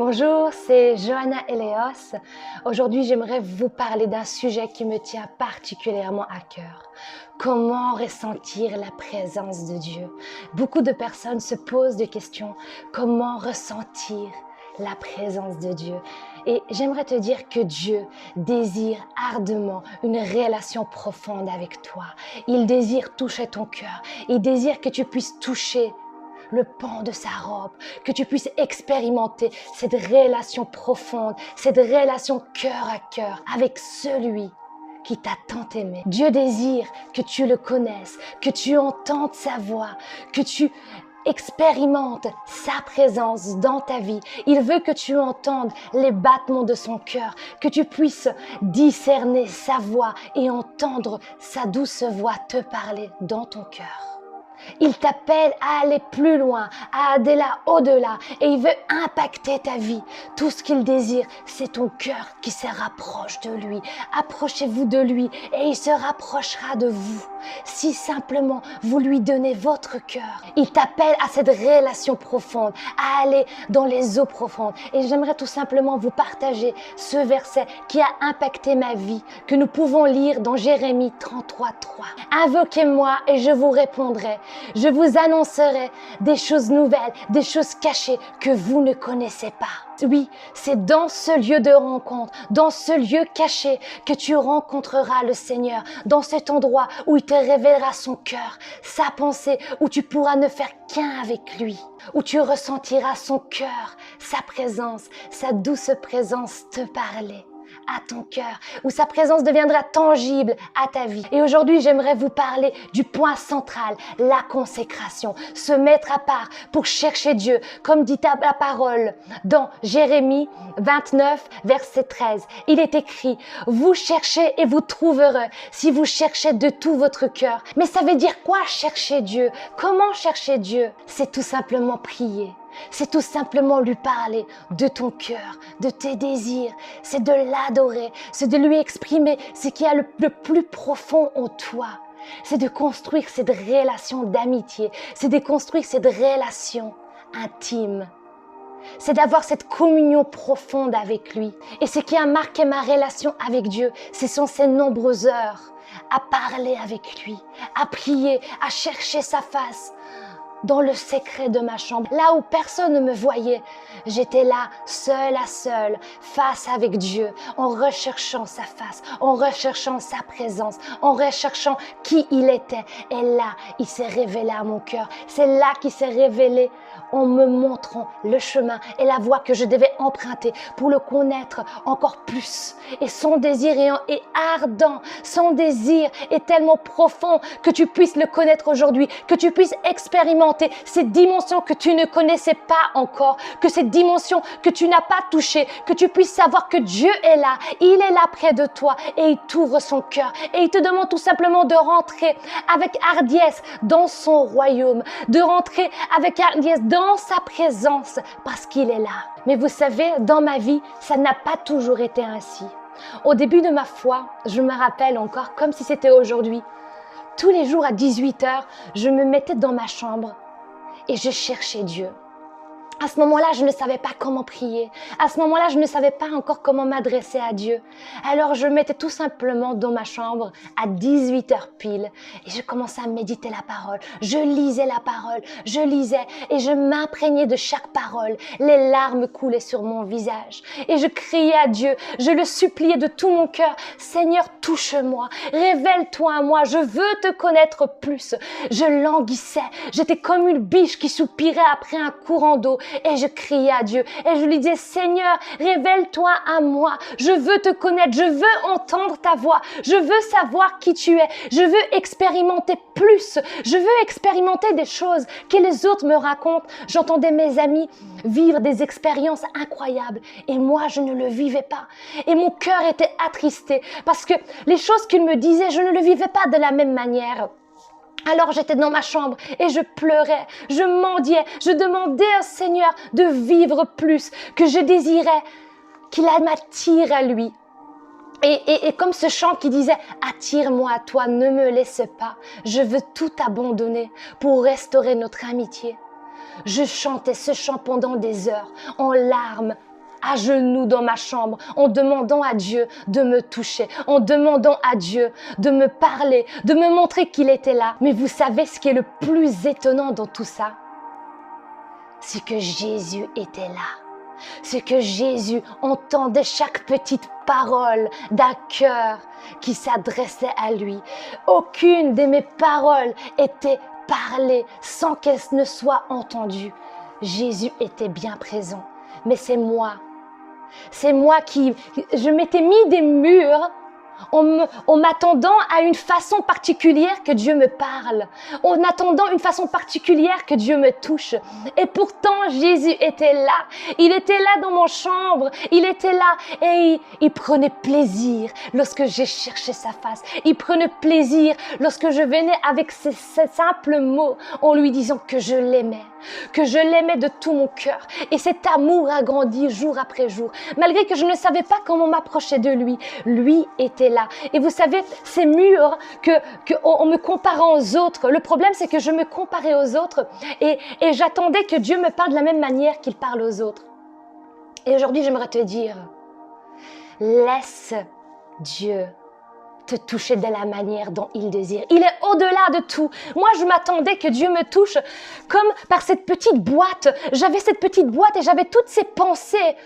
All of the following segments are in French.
Bonjour, c'est Johanna Eleos. Aujourd'hui, j'aimerais vous parler d'un sujet qui me tient particulièrement à cœur. Comment ressentir la présence de Dieu? Beaucoup de personnes se posent des questions. Comment ressentir la présence de Dieu? Et j'aimerais te dire que Dieu désire ardemment une relation profonde avec toi. Il désire toucher ton cœur. Il désire que tu puisses toucher le pan de sa robe, que tu puisses expérimenter cette relation profonde, cette relation cœur à cœur avec celui qui t'a tant aimé. Dieu désire que tu le connaisses, que tu entendes sa voix, que tu expérimentes sa présence dans ta vie. Il veut que tu entendes les battements de son cœur, que tu puisses discerner sa voix et entendre sa douce voix te parler dans ton cœur. Il t'appelle à aller plus loin, à aller là au-delà et il veut impacter ta vie. Tout ce qu'il désire, c'est ton cœur qui se rapproche de lui. Approchez-vous de lui et il se rapprochera de vous. Si simplement vous lui donnez votre cœur, il t'appelle à cette relation profonde, à aller dans les eaux profondes. Et j'aimerais tout simplement vous partager ce verset qui a impacté ma vie, que nous pouvons lire dans Jérémie 33:3. Invoquez-moi et je vous répondrai. Je vous annoncerai des choses nouvelles, des choses cachées que vous ne connaissez pas. Oui, c'est dans ce lieu de rencontre, dans ce lieu caché que tu rencontreras le Seigneur, dans cet endroit où il te révélera son cœur, sa pensée, où tu pourras ne faire qu'un avec lui, où tu ressentiras son cœur, sa présence, sa douce présence te parler à ton cœur, où sa présence deviendra tangible à ta vie. Et aujourd'hui, j'aimerais vous parler du point central, la consécration, se mettre à part pour chercher Dieu, comme dit la parole dans Jérémie 29, verset 13. Il est écrit, vous cherchez et vous trouverez si vous cherchez de tout votre cœur. Mais ça veut dire quoi chercher Dieu? Comment chercher Dieu? C'est tout simplement prier. C'est tout simplement lui parler de ton cœur, de tes désirs. C'est de l'adorer, c'est de lui exprimer ce qu'il y a le plus profond en toi. C'est de construire cette relation d'amitié, c'est de construire cette relation intime. C'est d'avoir cette communion profonde avec lui. Et ce qui a marqué ma relation avec Dieu, ce sont ces nombreuses heures à parler avec lui, à prier, à chercher sa face. Dans le secret de ma chambre, là où personne ne me voyait, j'étais là, seule à seule, face avec Dieu, en recherchant sa face, en recherchant sa présence, en recherchant qui il était. Et là, il s'est révélé à mon cœur. C'est là qu'il s'est révélé en me montrant le chemin et la voie que je devais emprunter pour le connaître encore plus. Et son désir est ardent, son désir est tellement profond que tu puisses le connaître aujourd'hui, que tu puisses expérimenter cette dimension que tu ne connaissais pas encore, que cette dimension que tu n'as pas touchée, que tu puisses savoir que Dieu est là, il est là près de toi et il t'ouvre son cœur et il te demande tout simplement de rentrer avec hardiesse dans son royaume, de rentrer avec hardiesse dans sa présence parce qu'il est là. Mais vous savez, dans ma vie, ça n'a pas toujours été ainsi. Au début de ma foi, je me rappelle encore comme si c'était aujourd'hui. Tous les jours à 18h, je me mettais dans ma chambre et je cherchais Dieu. À ce moment-là, je ne savais pas comment prier. À ce moment-là, je ne savais pas encore comment m'adresser à Dieu. Alors, je m'étais tout simplement dans ma chambre à 18h pile et je commençais à méditer la parole. Je lisais la parole, je lisais et je m'imprégnais de chaque parole. Les larmes coulaient sur mon visage et je criais à Dieu. Je le suppliais de tout mon cœur. Seigneur, touche-moi, révèle-toi à moi. Je veux te connaître plus. Je languissais. J'étais comme une biche qui soupirait après un courant d'eau. Et je criais à Dieu et je lui disais, Seigneur, révèle-toi à moi. Je veux te connaître, je veux entendre ta voix. Je veux savoir qui tu es. Je veux expérimenter plus. Je veux expérimenter des choses que les autres me racontent. J'entendais mes amis vivre des expériences incroyables et moi, je ne le vivais pas. Et mon cœur était attristé parce que les choses qu'ils me disaient, je ne le vivais pas de la même manière. Alors j'étais dans ma chambre et je pleurais, je mendiais, je demandais au Seigneur de vivre plus, que je désirais qu'il m'attire à lui. Et comme ce chant qui disait « Attire-moi à toi, ne me laisse pas, je veux tout abandonner pour restaurer notre amitié ». Je chantais ce chant pendant des heures, en larmes, à genoux dans ma chambre, en demandant à Dieu de me toucher, en demandant à Dieu de me parler, de me montrer qu'il était là. Mais vous savez ce qui est le plus étonnant dans tout ça? C'est que Jésus était là. C'est que Jésus entendait chaque petite parole d'un cœur qui s'adressait à lui. Aucune de mes paroles était parlée sans qu'elle ne soit entendue. Jésus était bien présent. Mais c'est moi qui, je m'étais mis des murs en m'attendant à une façon particulière que Dieu me parle, en attendant une façon particulière que Dieu me touche. Et pourtant, Jésus était là. Il était là dans mon chambre. Il était là et il prenait plaisir lorsque j'ai cherché sa face. Il prenait plaisir lorsque je venais avec ces simples mots en lui disant que je l'aimais de tout mon cœur. Et cet amour a grandi jour après jour. Malgré que je ne savais pas comment m'approcher de lui, lui était là. Et vous savez, ces murs en me comparant aux autres, le problème c'est que je me comparais aux autres et j'attendais que Dieu me parle de la même manière qu'il parle aux autres. Et aujourd'hui, j'aimerais te dire, laisse Dieu te toucher de la manière dont il désire. Il est au-delà de tout. Moi, je m'attendais que Dieu me touche comme par cette petite boîte. J'avais cette petite boîte et j'avais toutes ces pensées.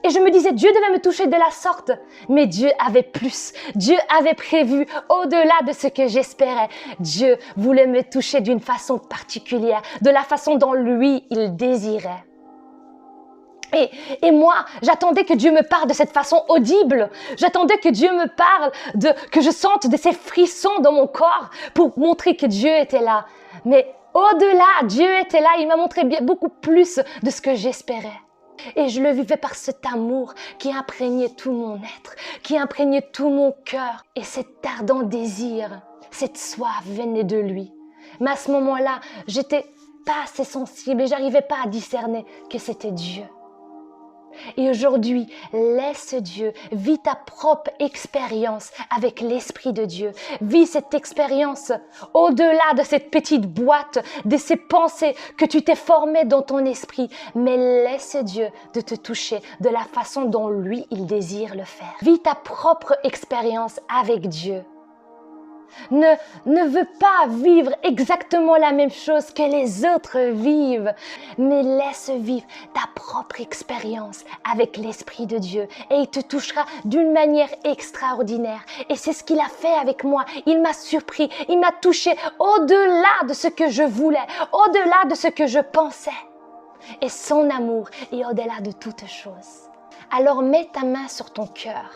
Et je me disais, Dieu devait me toucher de la sorte. Mais Dieu avait plus. Dieu avait prévu au-delà de ce que j'espérais. Dieu voulait me toucher d'une façon particulière, de la façon dont lui, il désirait. Et moi, j'attendais que Dieu me parle de cette façon audible. J'attendais que Dieu me parle, que je sente de ces frissons dans mon corps pour montrer que Dieu était là. Mais au-delà, Dieu était là. Il m'a montré beaucoup plus de ce que j'espérais. Et je le vivais par cet amour qui imprégnait tout mon être, qui imprégnait tout mon cœur. Et cet ardent désir, cette soif venait de lui. Mais à ce moment-là, j'étais pas assez sensible et j'arrivais pas à discerner que c'était Dieu. Et aujourd'hui, laisse Dieu, vis ta propre expérience avec l'Esprit de Dieu. Vis cette expérience au-delà de cette petite boîte, de ces pensées que tu t'es formées dans ton esprit. Mais laisse Dieu de te toucher de la façon dont lui, il désire le faire. Vis ta propre expérience avec Dieu. Ne veux pas vivre exactement la même chose que les autres vivent, mais laisse vivre ta propre expérience avec l'Esprit de Dieu et il te touchera d'une manière extraordinaire. Et c'est ce qu'il a fait avec moi. Il m'a surpris, il m'a touché au-delà de ce que je voulais, au-delà de ce que je pensais. Et son amour est au-delà de toutes choses. Alors mets ta main sur ton cœur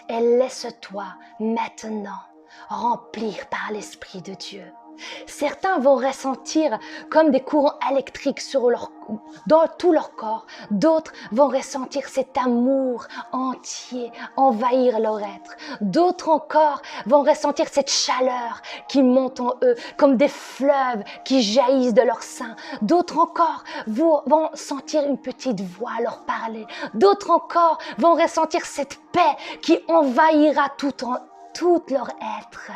et laisse-toi maintenant remplir par l'Esprit de Dieu. Certains vont ressentir comme des courants électriques dans tout leur corps. D'autres vont ressentir cet amour entier envahir leur être. D'autres encore vont ressentir cette chaleur qui monte en eux comme des fleuves qui jaillissent de leur sein. D'autres encore vont sentir une petite voix leur parler. D'autres encore vont ressentir cette paix qui envahira tout leur être.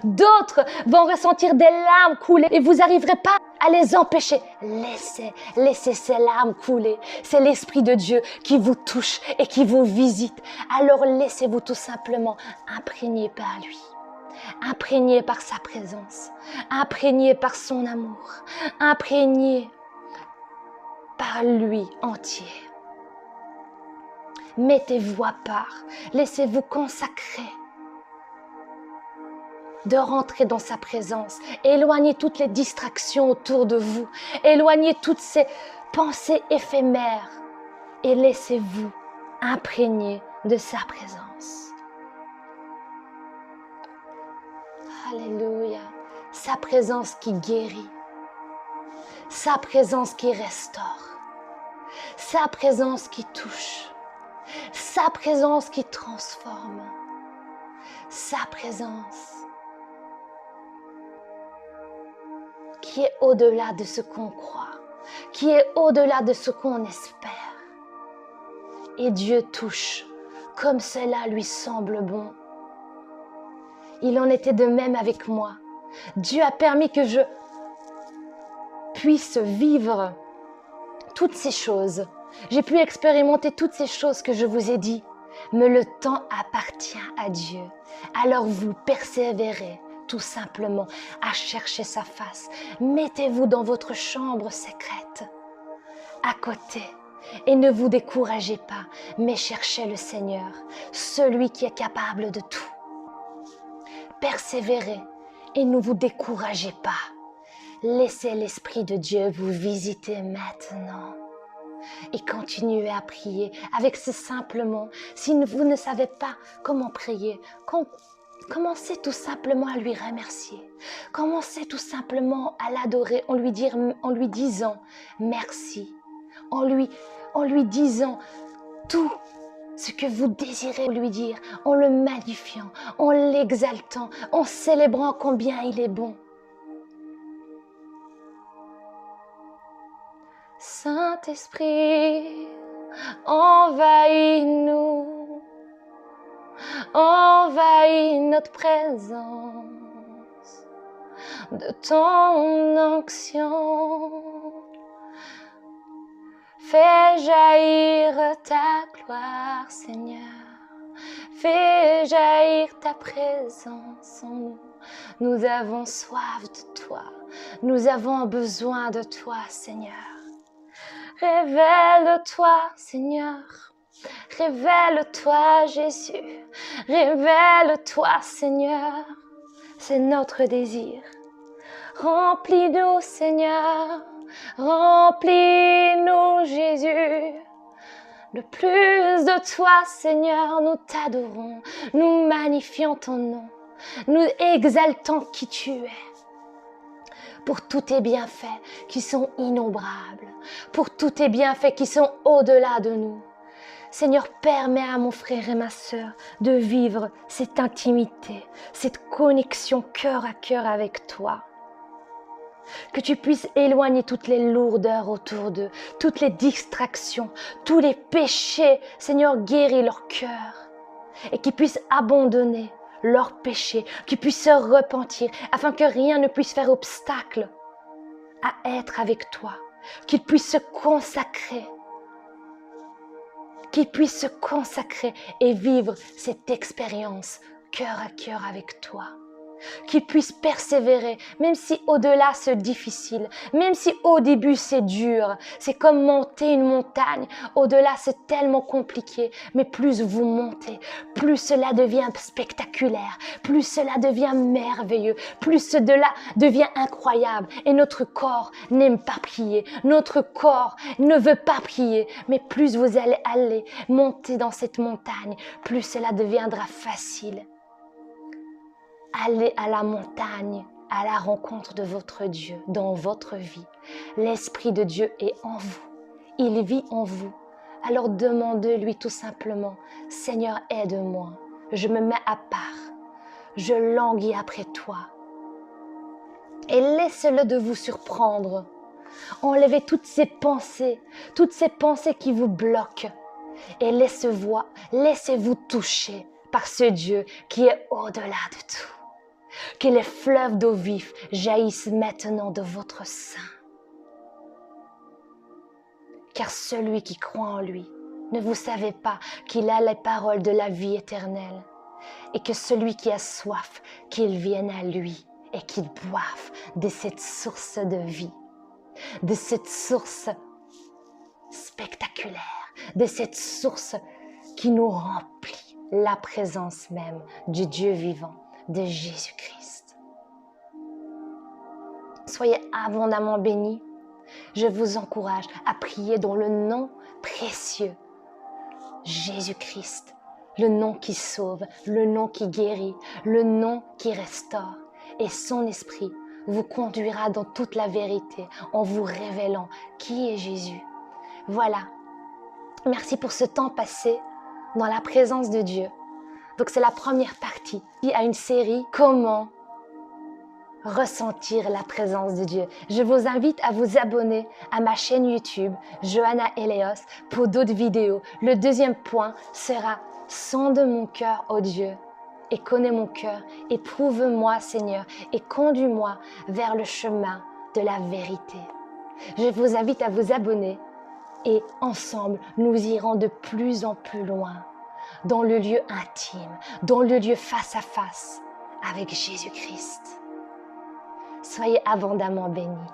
D'autres vont ressentir des larmes couler et vous n'arriverez pas à les empêcher. Laissez ces larmes couler. C'est l'Esprit de Dieu qui vous touche et qui vous visite. Alors laissez-vous tout simplement imprégner par lui. Imprégné par sa présence. Imprégné par son amour. Imprégné par lui entier. Mettez-vous à part. Laissez-vous consacrer. De rentrer dans sa présence, éloignez toutes les distractions autour de vous, éloignez toutes ces pensées éphémères et laissez-vous imprégner de sa présence. Alléluia, sa présence qui guérit, sa présence qui restaure, sa présence qui touche, sa présence qui transforme, sa présence qui est au-delà de ce qu'on croit, qui est au-delà de ce qu'on espère. Et Dieu touche comme cela lui semble bon. Il en était de même avec moi. Dieu a permis que je puisse vivre toutes ces choses J'ai pu expérimenter toutes ces choses que je vous ai dit, mais le temps appartient à Dieu. Alors vous persévérez tout simplement à chercher sa face. Mettez-vous dans votre chambre secrète, à côté, et ne vous découragez pas, mais cherchez le Seigneur, celui qui est capable de tout. Persévérez et ne vous découragez pas. Laissez l'Esprit de Dieu vous visiter maintenant. Et continuez à prier avec ce simplement. Si vous ne savez pas comment prier, commencez tout simplement à lui remercier. Commencez tout simplement à l'adorer en lui disant merci. En lui disant tout ce que vous désirez lui dire, en le magnifiant, en l'exaltant, en célébrant combien il est bon. Saint-Esprit, envahis-nous, envahis notre présence de ton onction. Fais jaillir ta gloire, Seigneur. Fais jaillir ta présence en nous. Nous avons soif de toi. Nous avons besoin de toi, Seigneur. Révèle-toi, Seigneur. Révèle-toi, Jésus. Révèle-toi, Seigneur. C'est notre désir. Remplis-nous, Seigneur. Remplis-nous, Jésus. Le plus de toi, Seigneur, nous t'adorons. Nous magnifions ton nom. Nous exaltons qui tu es. Pour tous tes bienfaits qui sont innombrables, pour tous tes bienfaits qui sont au-delà de nous. Seigneur, permets à mon frère et ma sœur de vivre cette intimité, cette connexion cœur à cœur avec toi. Que tu puisses éloigner toutes les lourdeurs autour d'eux, toutes les distractions, tous les péchés. Seigneur, guéris leur cœur et qu'ils puissent abandonner leurs péchés, qu'ils puissent se repentir, afin que rien ne puisse faire obstacle à être avec toi, qu'ils puissent se consacrer, et vivre cette expérience cœur à cœur avec toi. Qu'ils puissent persévérer, même si au-delà c'est difficile, même si au début c'est dur, c'est comme monter une montagne, au-delà c'est tellement compliqué, mais plus vous montez, plus cela devient spectaculaire, plus cela devient merveilleux, plus cela devient incroyable, et notre corps n'aime pas prier, notre corps ne veut pas prier, mais plus vous allez aller monter dans cette montagne, plus cela deviendra facile. Allez à la montagne, à la rencontre de votre Dieu dans votre vie. L'Esprit de Dieu est en vous. Il vit en vous. Alors demandez-lui tout simplement, Seigneur, aide-moi. Je me mets à part. Je languis après toi. Et laissez-le de vous surprendre. Enlevez toutes ces pensées qui vous bloquent. Et laissez-vous toucher par ce Dieu qui est au-delà de tout. Que les fleuves d'eau vive jaillissent maintenant de votre sein. Car celui qui croit en lui, ne vous savez pas qu'il a les paroles de la vie éternelle, et que celui qui a soif, qu'il vienne à lui et qu'il boive de cette source de vie, de cette source spectaculaire, de cette source qui nous remplit la présence même du Dieu vivant, de Jésus-Christ. Soyez abondamment bénis. Je vous encourage à prier dans le nom précieux, Jésus-Christ, le nom qui sauve, le nom qui guérit, le nom qui restaure. Et son esprit vous conduira dans toute la vérité en vous révélant qui est Jésus. Voilà. Merci pour ce temps passé dans la présence de Dieu. Donc c'est la première partie. Il y a une série « Comment ressentir la présence de Dieu ». Je vous invite à vous abonner à ma chaîne YouTube, Johanna Eleos, pour d'autres vidéos. Le deuxième point sera « Sonde mon cœur, ô Dieu, et connais mon cœur, éprouve-moi, Seigneur, et conduis-moi vers le chemin de la vérité ». Je vous invite à vous abonner et ensemble, nous irons de plus en plus loin dans le lieu intime, dans le lieu face à face avec Jésus-Christ. Soyez abondamment bénis.